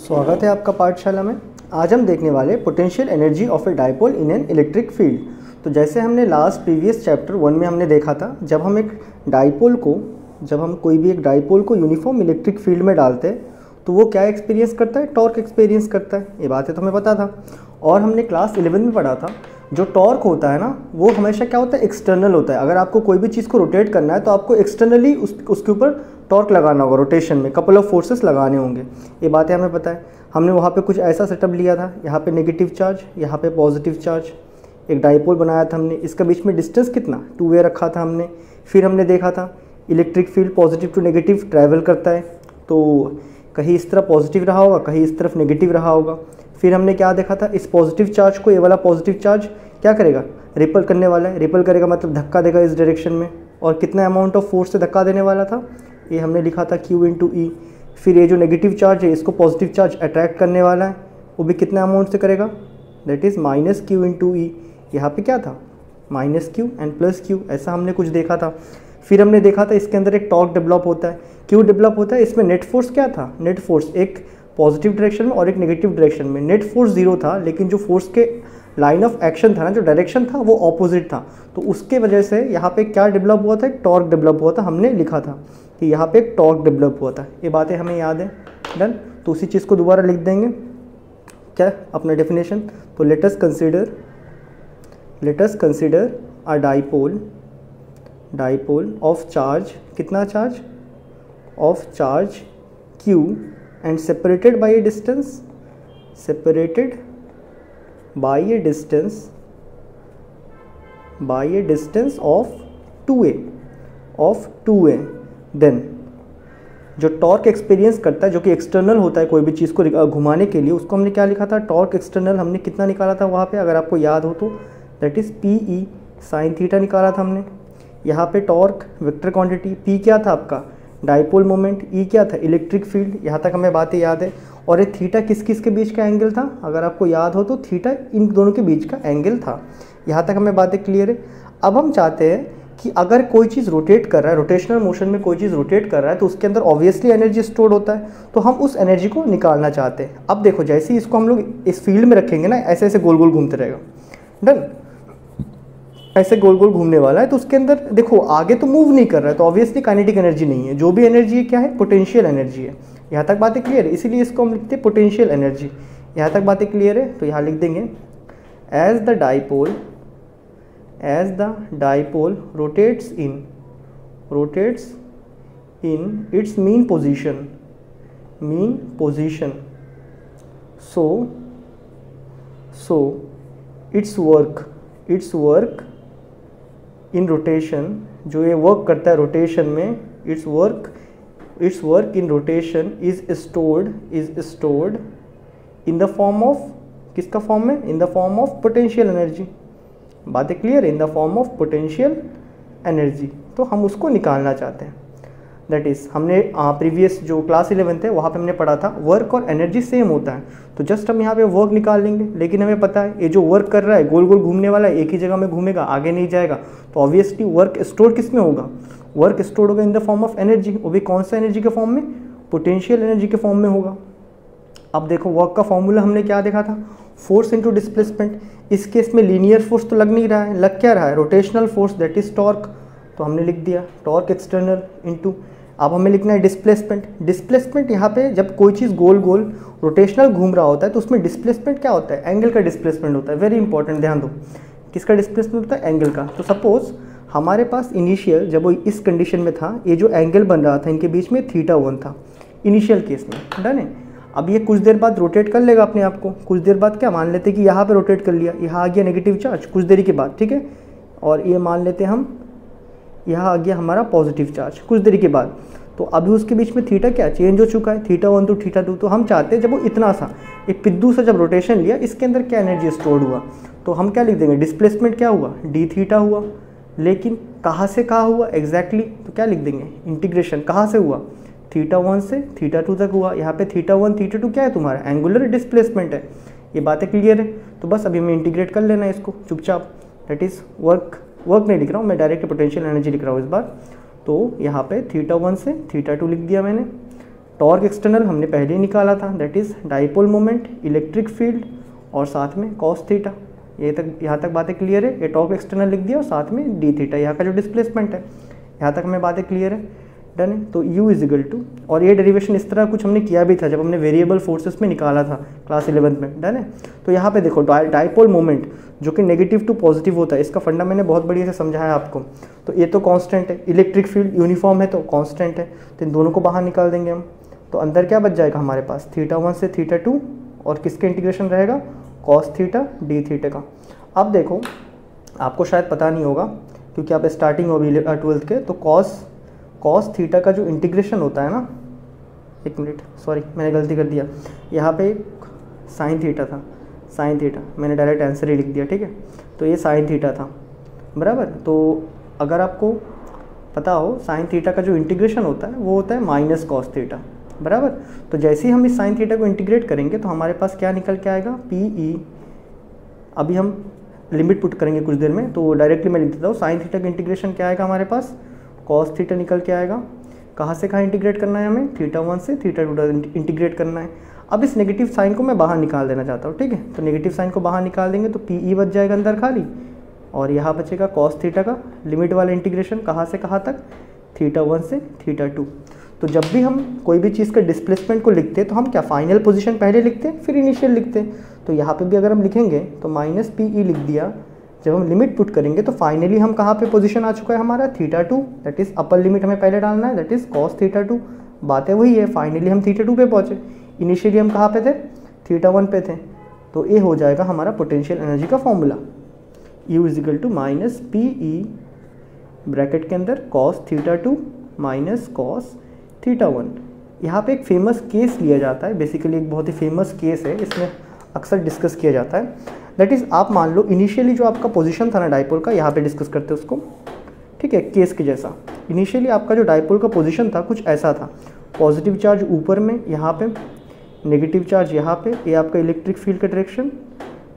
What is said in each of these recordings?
स्वागत है आपका पाठशाला में। आज हम देखने वाले potential energy of a dipole in an electric field. तो जैसे हमने प्रीवियस चैप्टर 1 में हमने देखा था, जब हम कोई भी एक डाइपोल को यूनिफॉर्म इलेक्ट्रिक फील्ड में डालते हैं तो वो क्या एक्सपीरियंस करता है, टॉर्क एक्सपीरियंस करता है। ये बातें तो हमें पता था। और हमने क्लास 11 में पढ़ा था, जो टॉर्क होता है ना, वो हमेशा क्या होता है, एक्सटर्नल होता है। अगर आपको कोई भी चीज़ को रोटेट करना है तो आपको एक्सटर्नली उसके ऊपर टॉर्क लगाना होगा, रोटेशन में कपल ऑफ फोर्सेस लगाने होंगे। ये बातें हमें पता है। हमने वहाँ पे कुछ ऐसा सेटअप लिया था, यहाँ पे नेगेटिव चार्ज, यहाँ पे पॉजिटिव चार्ज, एक डाइपोल बनाया था हमने। इसका बीच में डिस्टेंस कितना, 2a रखा था हमने। फिर हमने देखा था electric field positive to negative travel करता है, तो कहीं इस तरफ पॉजिटिव रहा होगा, कहीं इस तरफ नेगेटिव रहा होगा। फिर हमने क्या देखा था, इस पॉजिटिव चार्ज को ये वाला पॉजिटिव चार्ज क्या करेगा, रिपल करने वाला है। रिपल करेगा मतलब धक्का देगा इस डायरेक्शन में। और कितना अमाउंट ऑफ फोर्स से धक्का देने वाला था, ये हमने लिखा था Q × E। फिर ये जो नेगेटिव चार्ज है, इसको पॉजिटिव चार्ज अट्रैक्ट करने वाला है, वो भी कितना अमाउंट से करेगा, दैट इज़ -Q × E। यहाँ पे क्या था, -Q एंड +Q, ऐसा हमने कुछ देखा था। फिर हमने देखा था इसके अंदर एक टॉर्क डेवलप होता है। क्यों डेवलप होता है, इसमें नेट फोर्स क्या था, नेट फोर्स एक पॉजिटिव डायरेक्शन में और एक नेगेटिव डायरेक्शन में। नेट फोर्स 0 था, लेकिन जो फोर्स के लाइन ऑफ एक्शन था ना, जो डायरेक्शन था वो ऑपोजिट था। तो उसके वजह से यहाँ पे क्या डेवलप हुआ था, एक टॉर्क डेवलप हुआ था। हमने लिखा था कि यहाँ पे एक टॉर्क डेवलप हुआ था। ये बातें हमें याद है, डन। तो उसी चीज़ को दोबारा लिख देंगे, क्या अपना डेफिनेशन। तो let us consider a dipole of charge, कितना charge, of charge Q and separated by a distance of 2a। Then जो टॉर्क एक्सपीरियंस करता है, जो कि एक्सटर्नल होता है कोई भी चीज़ को घुमाने के लिए, उसको हमने क्या लिखा था, टॉर्क एक्सटर्नल। हमने कितना निकाला था वहाँ पे, अगर आपको याद हो तो, that is PE sin theta निकाला था हमने। यहाँ पे टॉर्क वेक्टर क्वांटिटी, P क्या था आपका, डाइपोल मोमेंट, E क्या था, इलेक्ट्रिक फील्ड। यहाँ तक हमें बातें याद है। और ये थीटा किस किस के बीच का एंगल था, अगर आपको याद हो तो थीटा इन दोनों के बीच का एंगल था। यहाँ तक हमें बातें क्लियर है। अब हम चाहते हैं कि अगर कोई चीज़ रोटेट कर रहा है, रोटेशनल मोशन में कोई चीज़ रोटेट कर रहा है, तो उसके अंदर ऑब्वियसली एनर्जी स्टोर्ड होता है, तो हम उस एनर्जी को निकालना चाहते हैं। अब देखो, जैसे ही इसको हम लोग इस फील्ड में रखेंगे ना, ऐसे ऐसे गोल गोल घूमते रहेगा, डन, ऐसे गोल गोल घूमने वाला है। तो उसके अंदर देखो आगे तो मूव नहीं कर रहा है, तो ऑब्वियसली काइनेटिक एनर्जी नहीं है। जो भी एनर्जी है क्या है, पोटेंशियल एनर्जी है। यहाँ तक बातें क्लियर है, इसीलिए इसको हम लिखते हैं पोटेंशियल एनर्जी। यहाँ तक बातें क्लियर है, तो यहाँ लिख देंगे as the dipole rotates in its mean position, so its work in rotation, जो ये वर्क करता है रोटेशन में, its work in rotation is stored in the form of, किसका फॉर्म में, in the form of potential energy. बातें clear है, in the form of potential energy. तो हम उसको निकालना चाहते हैं। दैट इज़ हमने प्रीवियस जो क्लास 11 है वहाँ पे हमने पढ़ा था, वर्क और एनर्जी सेम होता है, तो जस्ट हम यहाँ पे वर्क निकाल लेंगे। लेकिन हमें पता है ये जो वर्क कर रहा है गोल गोल घूमने वाला है, एक ही जगह में घूमेगा, आगे नहीं जाएगा, तो ऑब्वियसली वर्क स्टोर किस में होगा, वर्क स्टोर होगा इन द फॉर्म ऑफ एनर्जी। वो भी कौन सा एनर्जी के फॉर्म में, पोटेंशियल एनर्जी के फॉर्म में होगा। अब देखो वर्क का फॉर्मूला हमने क्या देखा था, फोर्स इंटू डिस्प्लेसमेंट। इस केस में लीनियर फोर्स तो लग नहीं रहा है, लग क्या रहा है, rotational force, that is torque. तो हमने लिख दिया टॉर्क एक्सटर्नल इंटू, अब हमें लिखना है डिस्प्लेसमेंट। यहाँ पे जब कोई चीज़ गोल गोल रोटेशनल घूम रहा होता है तो उसमें डिस्प्लेसमेंट क्या होता है, एंगल का डिस्प्लेसमेंट होता है। वेरी इंपॉर्टेंट, ध्यान दो, किसका डिस्प्लेसमेंट होता है, एंगल का। तो सपोज हमारे पास इनिशियल जब वो इस कंडीशन में था, ये जो एंगल बन रहा था इनके बीच में θ1 था इनिशियल केस में, डन है। अब ये कुछ देर बाद रोटेट कर लेगा अपने आप को, कुछ देर बाद क्या मान लेते हैं कि यहाँ पे रोटेट कर लिया, यहाँ आ गया नेगेटिव चार्ज कुछ देरी के बाद, ठीक है। और ये मान लेते हैं हम, यहाँ आ गया हमारा पॉजिटिव चार्ज कुछ देरी के बाद। तो अभी उसके बीच में थीटा क्या चेंज हो चुका है, θ1 टू θ2। तो हम चाहते हैं जब वो इतना सा एक पिद्दू सा जब रोटेशन लिया, इसके अंदर क्या एनर्जी स्टोर्ड हुआ, तो हम क्या लिख देंगे, डिस्प्लेसमेंट क्या हुआ, dθ हुआ। लेकिन कहाँ से कहाँ हुआ एग्जैक्टली, तो क्या लिख देंगे, इंटीग्रेशन कहाँ से हुआ, θ1 से θ2 तक हुआ। यहाँ पे θ1 θ2 क्या है, तुम्हारा एंगुलर डिस्प्लेसमेंट है। ये बातें क्लियर है। तो बस अभी हमें इंटीग्रेट कर लेना है इसको चुपचाप, दैट इज़ वर्क नहीं लिख रहा हूँ मैं, डायरेक्ट पोटेंशियल एनर्जी लिख रहा हूँ इस बार। तो यहाँ पे θ1 से θ2 लिख दिया मैंने, टॉर्क एक्सटर्नल हमने पहले ही निकाला था, that is dipole moment, electric field और साथ में कॉस थीटा। ये तक यहाँ तक बातें क्लियर है। ये टॉर्क एक्सटर्नल लिख दिया और साथ में डी थीटा, यहाँ का जो डिस्प्लेसमेंट है, यहाँ तक हमें बातें क्लियर है। डन है। तो U इज इक्वल टू, और ये डेरिवेशन इस तरह कुछ हमने किया भी था जब हमने वेरिएबल फोर्सेस में निकाला था क्लास 11 में। डन है। तो यहाँ पे देखो डाइपोल मोमेंट जो कि नेगेटिव टू पॉजिटिव होता है, इसका फंडा मैंने बहुत बढ़िया से समझाया आपको। तो ये तो कांस्टेंट है, इलेक्ट्रिक फील्ड यूनिफॉर्म है तो कांस्टेंट है, तो इन दोनों को बाहर निकाल देंगे हम। तो अंदर क्या बच जाएगा हमारे पास, θ1 से θ2, और किसके इंटीग्रेशन रहेगा, कॉस थीटा डी थीटा का। अब देखो आपको शायद पता नहीं होगा क्योंकि आप स्टार्टिंग हो अभी 12th के, तो कॉस थीटा का जो इंटीग्रेशन होता है ना, एक मिनट सॉरी मैंने गलती कर दिया, यहाँ पे साइन थीटा था, साइन थीटा मैंने डायरेक्ट आंसर ही लिख दिया, ठीक है। तो ये साइन थीटा था, बराबर। तो अगर आपको पता हो साइन थीटा का जो इंटीग्रेशन होता है वो होता है माइनस कॉस थीटा, बराबर। तो जैसे ही हम इस साइन थीटा को इंटीग्रेट करेंगे तो हमारे पास क्या निकल के आएगा, PE। अभी हम लिमिट पुट करेंगे कुछ देर में, तो डायरेक्टली मैं लिख देता हूँ, साइन थीटा का इंटीग्रेशन क्या आएगा हमारे पास, कॉस थीटा निकल के आएगा। कहाँ से कहाँ इंटीग्रेट करना है हमें, θ1 से θ2 इंटीग्रेट करना है। अब इस नेगेटिव साइन को मैं बाहर निकाल देना चाहता हूँ, ठीक है। तो नेगेटिव साइन को बाहर निकाल देंगे तो PE बच जाएगा अंदर खाली, और यहाँ बचेगा कॉस थीटा का लिमिट वाला इंटीग्रेशन, कहाँ से कहाँ तक, θ1 से θ2। तो जब भी हम कोई भी चीज़ का डिस्प्लेसमेंट को लिखते हैं तो हम क्या फाइनल पोजीशन पहले लिखते हैं फिर इनिशियल लिखते हैं। तो यहाँ पे भी अगर हम लिखेंगे तो माइनस PE लिख दिया, जब हम लिमिट पुट करेंगे तो फाइनली हम कहाँ पे पोजीशन आ चुका है हमारा, θ2, दैट इज़ अपर लिमिट हमें पहले डालना है, दैट इज़ कॉस θ2। बातें वही है, फाइनली हम θ2 पे पहुँचे, इनिशियली हम कहाँ पे थे, θ1 पे थे। तो ये हो जाएगा हमारा पोटेंशियल एनर्जी का formula, U is equal to minus PE bracket के अंदर कॉस θ2 माइनस कॉस θ1। यहाँ पे एक फेमस केस लिया जाता है, बेसिकली एक बहुत ही फेमस केस है, इसमें अक्सर डिस्कस किया जाता है। दैट इज़ आप मान लो इनिशियली जो आपका पोजीशन था ना डाइपोल का, यहाँ पे डिस्कस करते हैं उसको, ठीक है, केस के जैसा। इनिशियली आपका जो डाइपोल का पोजीशन था कुछ ऐसा था, पॉजिटिव चार्ज ऊपर में यहाँ पे, नेगेटिव चार्ज यहाँ पे, ये आपका इलेक्ट्रिक फील्ड का डायरेक्शन।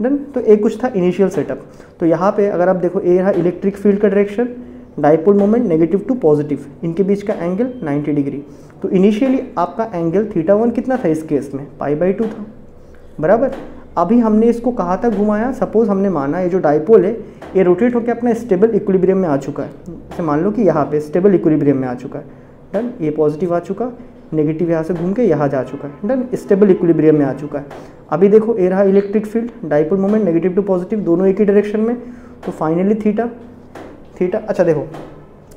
डन। तो एक कुछ था इनिशियल सेटअप। तो यहाँ पे अगर आप देखो, ये रहा इलेक्ट्रिक फील्ड का direction, dipole moment negative to positive, इनके बीच का एंगल 90 डिग्री। तो इनिशियली आपका एंगल θ1 कितना था इस केस में, π/2 था, बराबर। अभी हमने इसको कहाँ तक घुमाया, सपोज हमने माना ये जो डाइपोल है ये रोटेट होकर अपना स्टेबल इक्विलिब्रियम में आ चुका है, जैसे मान लो कि यहाँ पे स्टेबल इक्विलिब्रियम में आ चुका है। डन। ये पॉजिटिव आ चुका, नेगेटिव यहाँ से घूम के यहाँ जा चुका है। डन। स्टेबल इक्विलिब्रियम में आ चुका है। अभी देखो ये रहा electric field, dipole moment negative to positive दोनों एक ही डायरेक्शन में। तो फाइनली थीटा, अच्छा देखो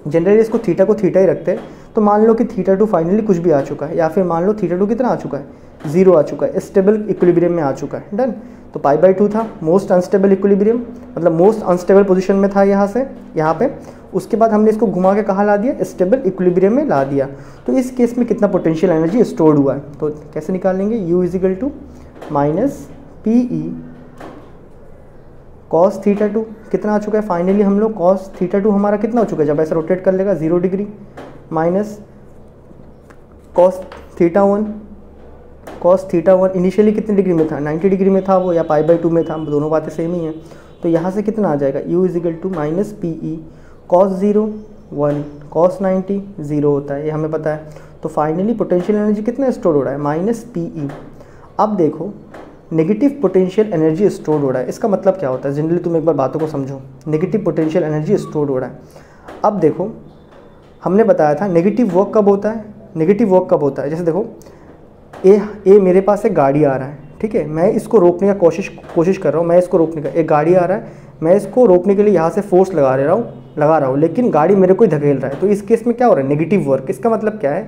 जनरली इसको थीटा को थीटा ही रखते हैं। तो मान लो कि θ2 फाइनली कुछ भी आ चुका है, या फिर मान लो θ2 कितना आ चुका है, 0 आ चुका है, स्टेबल इक्विलिब्रियम में आ चुका है। डन। तो π/2 था, मोस्ट अनस्टेबल इक्विलिब्रियम, मतलब मोस्ट अनस्टेबल पोजीशन में था यहाँ से यहाँ पे। उसके बाद हमने इसको घुमा के कहाँ ला दिया, स्टेबल इक्विलिब्रियम में ला दिया। तो इस केस में कितना पोटेंशियल एनर्जी स्टोर्ड हुआ है, तो कैसे निकाल लेंगे, U is equal to minus PE cos θ2 कितना आ चुका है, फाइनली हम लोग कॉस θ2 हमारा कितना हो चुका है, जब ऐसा रोटेट कर लेगा 0 डिग्री, माइनस कॉस θ1 इनिशियली कितने डिग्री में था, 90 डिग्री में था वो, या π/2 में था, दोनों बातें सेम ही हैं। तो यहाँ से कितना आ जाएगा, U is equal to minus PE cos 0 1 cos 90 0 होता है, ये हमें पता है। तो फाइनली पोटेंशियल एनर्जी कितना स्टोर हो रहा है, माइनस PE। अब देखो नेगेटिव पोटेंशियल एनर्जी स्टोर हो रहा है, इसका मतलब क्या होता है, जनरली तुम एक बार बातों को समझो। नेगेटिव पोटेंशियल एनर्जी स्टोर हो रहा है। अब देखो हमने बताया था नेगेटिव वर्क कब होता है, नेगेटिव वर्क कब होता है, जैसे देखो ए मेरे पास एक गाड़ी आ रहा है, ठीक है, मैं इसको रोकने का कोशिश कर रहा हूँ, मैं इसको रोकने का, एक गाड़ी आ रहा है, मैं इसको रोकने के लिए यहाँ से फोर्स लगा रहा हूँ, लेकिन गाड़ी मेरे को धकेल रहा है। तो इस केस में क्या हो रहा है, नेगेटिव वर्क। इसका मतलब क्या है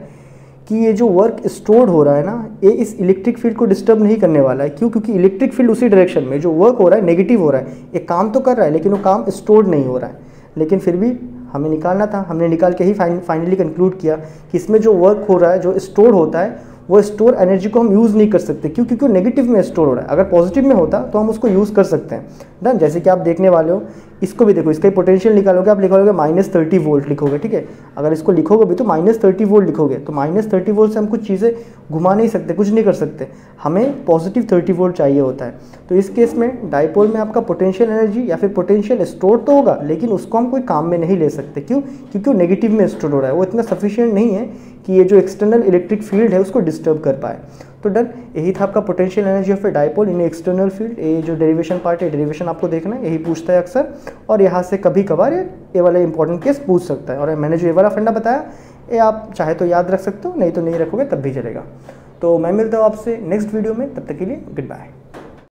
कि ये जो वर्क स्टोर्ड हो रहा है ना, ये इस इलेक्ट्रिक फील्ड को डिस्टर्ब नहीं करने वाला है। क्यों, क्योंकि इलेक्ट्रिक फील्ड उसी डायरेक्शन में, जो वर्क हो रहा है नेगेटिव हो रहा है, ये काम तो कर रहा है लेकिन वो काम स्टोर्ड नहीं हो रहा है। लेकिन फिर भी हमें निकालना था, हमने निकाल के ही फाइनली कंक्लूड किया कि इसमें जो वर्क हो रहा है, जो स्टोर होता है, वो स्टोर एनर्जी को हम यूज़ नहीं कर सकते। क्यों, क्योंकि वो नेगेटिव में स्टोर हो रहा है। अगर पॉजिटिव में होता तो हम उसको यूज़ कर सकते हैं। डन। जैसे कि आप देखने वाले हो, इसको भी देखो, इसका ही पोटेंशियल निकालोगे, आप लिखोगे -30 वोल्ट लिखोगे, ठीक है। अगर इसको लिखोगे भी तो -30 वोल्ट लिखोगे, तो -30 वोल्ट से हम कुछ चीज़ें घुमा नहीं सकते, कुछ नहीं कर सकते, हमें पॉजिटिव 30 वोल्ट चाहिए होता है। तो इस केस में डाइपोल में आपका पोटेंशियल एनर्जी या फिर पोटेंशियल स्टोर तो होगा, लेकिन उसको हम कोई काम में नहीं ले सकते। क्यों, क्योंकि वो नेगेटिव में स्टोर हो रहा है, वो इतना सफिशिएंट नहीं है कि ये जो एक्सटर्नल इलेक्ट्रिक फील्ड है उसको डिस्टर्ब कर पाए। तो डन, यही था आपका potential energy of a dipole in external field. ये जो डेरिवेशन पार्ट है, डेरिवेशन आपको देखना है, यही पूछता है अक्सर, और यहाँ से कभी कभार ये वाला इंपॉर्टेंट केस पूछ सकता है। और मैंने जो ये वाला फंडा बताया, ये आप चाहे तो याद रख सकते हो, नहीं तो नहीं रखोगे तब भी चलेगा। तो मैं मिलता हूँ आपसे नेक्स्ट वीडियो में, तब तक के लिए गुड बाय।